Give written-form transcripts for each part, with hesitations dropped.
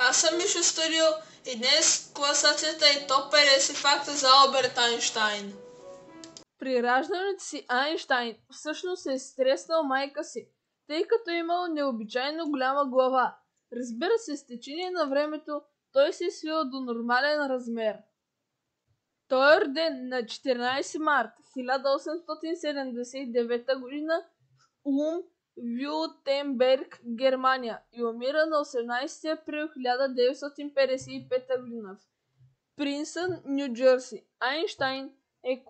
Аз съм Мишо Студио и днес класацията е топ 50 факта за Алберт Айнщайн. При раждането си Айнщайн всъщност е стреснал майка си, тъй като е имал необичайно голяма глава. Разбира се, с течение на времето той се е свил до нормален размер. Той е роден на 14 март 1879 г. в Улм, Вюртемберг, Германия и умира на 18 април 1955 г. в Принсън, Ню Джерси. Айнщайн е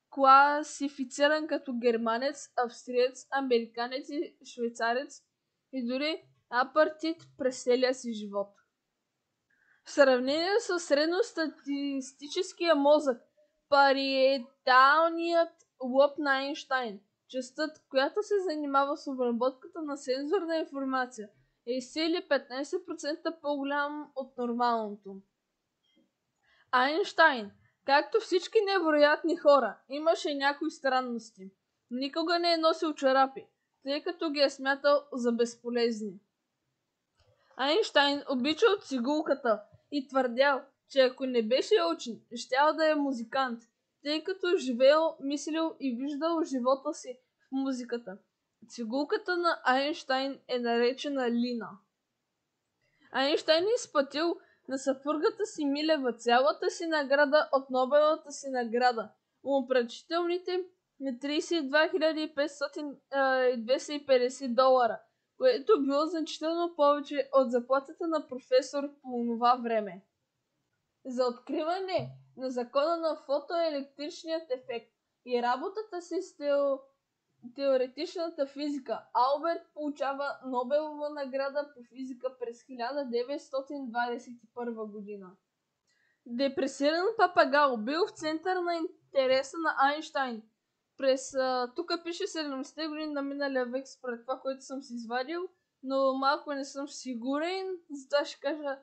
класифициран като германец, австриец, американец и швейцарец и дори апартит през целия си живот. В сравнение с средностатистическия мозък, париеталният лоб на Айнщайн, частът, която се занимава с обработката на сензорна информация, е с цели 15% по-голям от нормалното. Айнщайн, както всички невероятни хора, имаше някои странности. Никога не е носил чорапи, тъй като ги е смятал за безполезни. Айнщайн обичал цигулката и твърдял, че ако не беше учен, щял да е музикант, тъй като живеел, мислил и виждал живота си в музиката. Цигулката на Айнщайн е наречена Лина. Айнщайн е изплатил на съпругата си Милева цялата си награда от Нобеловата си награда, опрочителните 32 250 долара, което било значително повече от заплатата на професор по това време. За откриване на закона на фотоелектричният ефект и работата си с теоретичната физика, Алберт получава Нобелова награда по физика през 1921 година. Депресиран папагал бил в центъра на интереса на Айнщайн. Тук пише 70-те години на миналия век според това, което съм си извадил, но малко не съм сигурен, затова ще кажа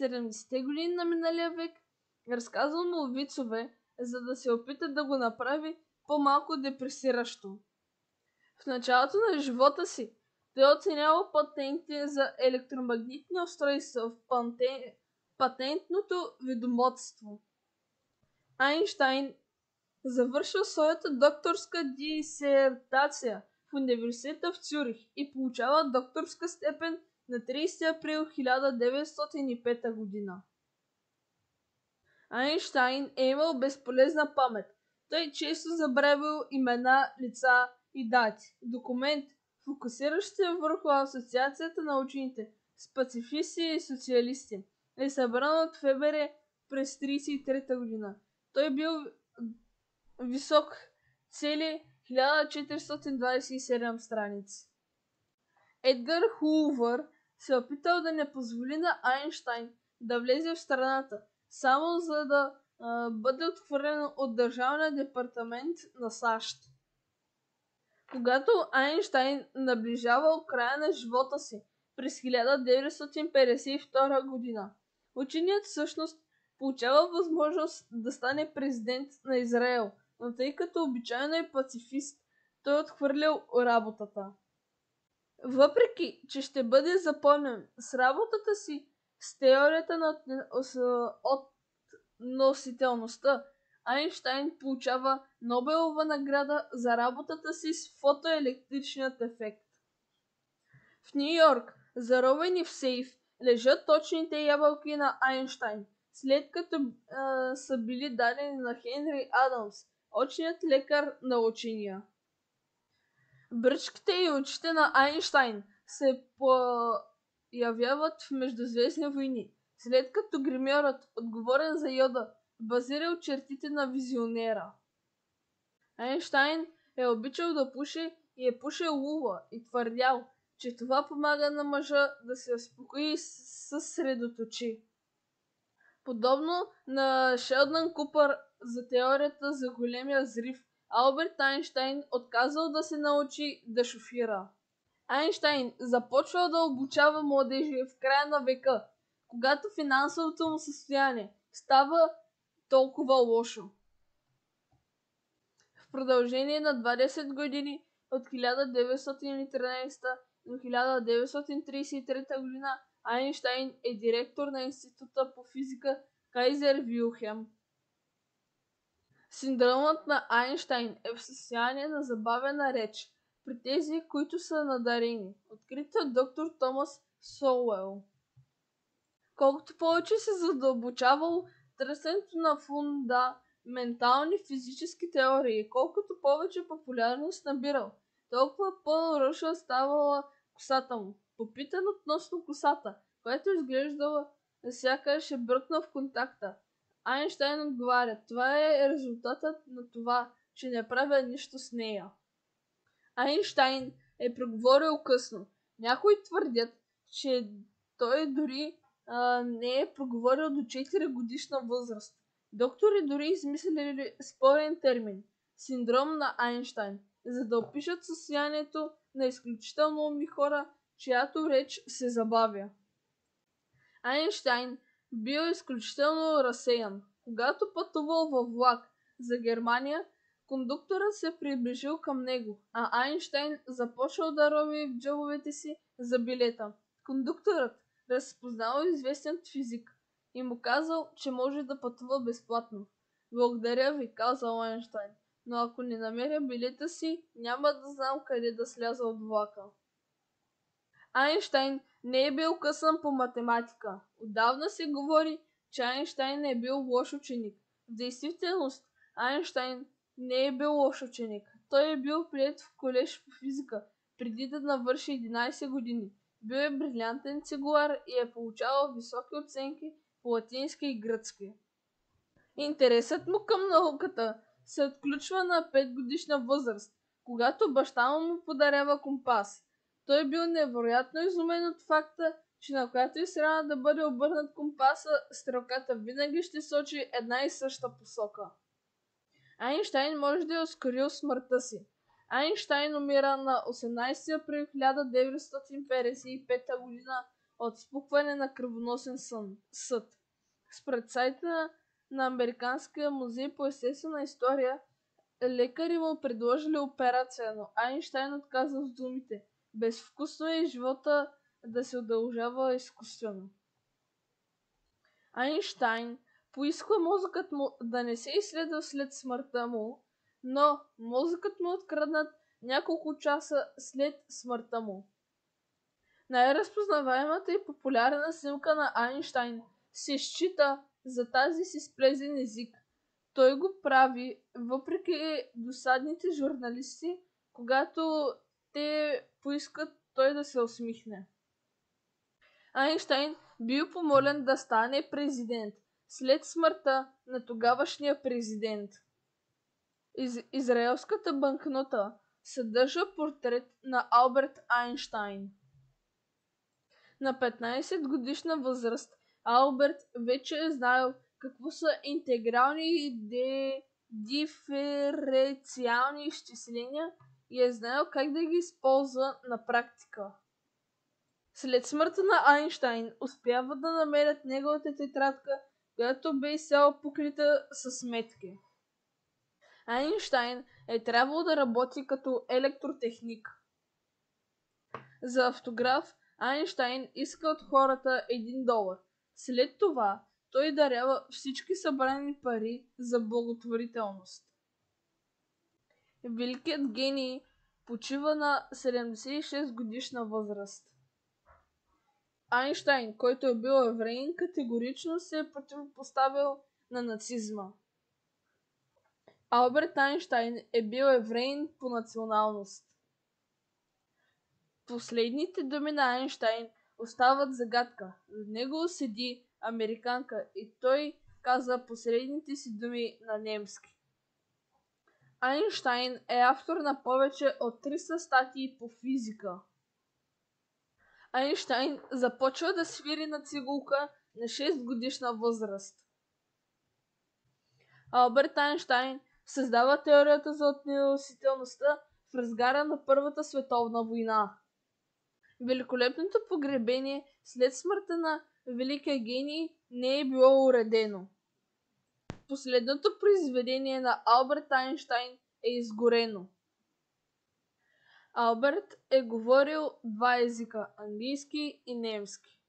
70-те години на миналия век. Разказвал му вицове, за да се опита да го направи по-малко депресиращо. В началото на живота си той оценявал патентите за електромагнитни устройства в патентното ведомство. Айнщайн завършил своята докторска дисертация в университета в Цюрих и получава докторска степен на 30 април 1905 година. Айнщайн е имал безполезна памет. Той често забравил имена, лица и дати. Документ, фокусиращ се върху Асоциацията на учените с пацифисти и социалисти, е събран от ФБР през 1933 година. Той бил висок цели 1427 страници. Едгар Хувър се опитал да не позволи на Айнщайн да влезе в страната, само за да бъде отхвърлен от Държавния департамент на САЩ. Когато Айнщайн наближавал края на живота си през 1952 година, ученият всъщност получава възможност да стане президент на Израел, но тъй като обичайно е пацифист, той отхвърлял работата. Въпреки, че ще бъде запомнен с работата си с теорията на относителността, Айнщайн получава Нобелова награда за работата си с фотоелектричният ефект. В Ню Йорк, заровени в сейф, лежат точните ябълки на Айнщайн, след като са били дадени на Хенри Адамс, очният лекар на учения. Бръчките и очите на Айнщайн се появяват в Междузвездни войни, след като гримьорът, отговорен за йода, базирал чертите на визионера. Айнщайн е обичал да пуши и е пушил лула и твърдял, че това помага на мъжа да се успокои и съсредоточи. Подобно на Шелдън Купър за теорията за големия взрив, Алберт Айнщайн отказал да се научи да шофира. Айнщайн започвал да обучава младежи в края на века, когато финансовото му състояние става толкова лошо. В продължение на 20 години, от 1913 до 1933 година, Айнщайн е директор на Института по физика Кайзер Вилхелм. Синдромът на Айнщайн е в състояние на забавена реч при тези, които са надарени, открито от доктор Томас Соуел. Колкото повече се задълбочавало търсенето на фундаментални физически теории, колкото повече популярност набирал, толкова по-руша ставала косата му. Попитан относно косата, която изглеждала сякаш е бръкнал в контакта, Айнщайн отговаря: това е резултатът на това, че не правя нищо с нея. Айнщайн е преговорил късно. Някои твърдят, че той дори не е проговорил до 4 годишна възраст. Доктори дори измислили спорен термин – синдром на Айнщайн, за да опишат състоянието на изключително умни хора, чиято реч се забавя. Айнщайн бил изключително разсеян. Когато пътувал във влак за Германия, кондукторът се приближил към него, а Айнщайн започнал да рови в джобовете си за билета. Кондукторът разпознал известен физик и му казал, че може да пътува безплатно. Благодаря ви, казал Айнщайн, но ако не намеря билета си, няма да знам къде да сляза от влака. Айнщайн не е бил късан по математика. Отдавна се говори, че Айнщайн е бил лош ученик. В действителност, Айнщайн не е бил лош ученик. Той е бил приет в колеж по физика преди да навърши 11 години. Бил е брилянтен цигулар и е получавал високи оценки по латински и гръцки. Интересът му към науката се отключва на 5-годишна възраст, когато баща му подарява компас. Той е бил невероятно изумен от факта, че на която и страна да бъде обърнат компаса, стрелката винаги ще сочи една и съща посока. Айнщайн може да е ускорил смъртта си. Айнщайн умира на 18 април 1955 година от спукване на кръвоносен съд. Според сайта на Американския музей по естествена история, лекари му предложили операция, но Айнщайн отказал с думите: безвкусно е живота да се удължава изкуствено. Айнщайн поиска мозъкът му да не се изследва след смъртта му, но мозъкът му откраднат няколко часа след смъртта му. Най-разпознаваемата и популярна снимка на Айнщайн се счита за тази си сплезен език. Той го прави въпреки досадните журналисти, когато те поискат той да се усмихне. Айнщайн бил помолен да стане президент след смъртта на тогавашния президент. Израелската банкнота съдържа портрет на Алберт Айнщайн. На 15 годишна възраст Алберт вече е знаел какво са интегрални диференциални изчисления и е знаел как да ги използва на практика. След смъртта на Айнщайн успяват да намерят неговата тетрадка, която бе изцяло покрита със сметки. Айнщайн е трябвало да работи като електротехник. За автограф Айнщайн иска от хората $1. След това той дарява всички събрани пари за благотворителност. Великият гений почива на 76 годишна възраст. Айнщайн, който е бил евреин, категорично се е противопоставил на нацизма. Алберт Айнщайн е бил евреин по националност. Последните думи на Айнщайн остават загадка. До него седи американка и той каза последните си думи на немски. Айнщайн е автор на повече от 300 статии по физика. Айнщайн започва да свири на цигулка на 6-годишна възраст. Алберт Айнщайн създава теорията за относителността в разгара на Първата световна война. Великолепното погребение след смъртта на великия гений не е било уредено. Последното произведение на Алберт Айнщайн е изгорено. Алберт е говорил 2 езика – английски и немски.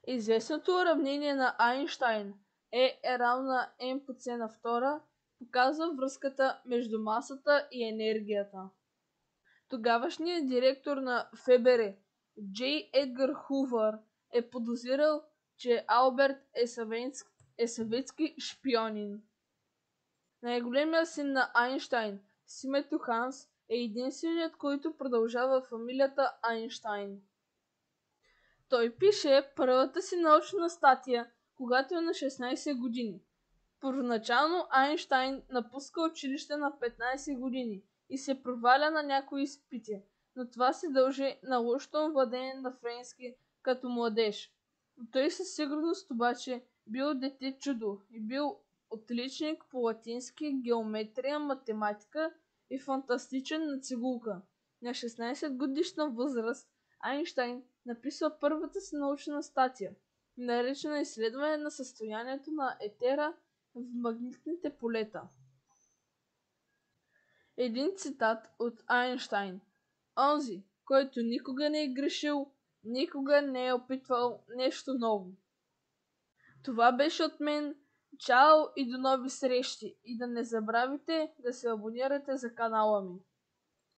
Известното уравнение на Айнщайн е равно на m по c на втора показва връзката между масата и енергията. Тогавашният директор на ФБР Джей Едгар Хувър е подозирал, че Алберт е съветски шпионин. Най-големият син на Айнщайн, с името Ханс, е единственият, който продължава фамилията Айнщайн. Той пише първата си научна статия, когато е на 16 години. Първоначално Айнщайн напуска училище на 15 години и се проваля на някои изпити, но това се дължи на лошото владение на френски като младеж. Но той със сигурност обаче бил дете чудо и бил отличник по латински, геометрия, математика и фантастичен на цигулка. На 16 годишна възраст Айнщайн написва първата си научна статия, наречена изследване на състоянието на етера в магнитните полета. Един цитат от Айнщайн: "Онзи, който никога не е грешил, никога не е опитвал нещо ново." Това беше от мен. Чао и до нови срещи! И да не забравяйте да се абонирате за канала ми.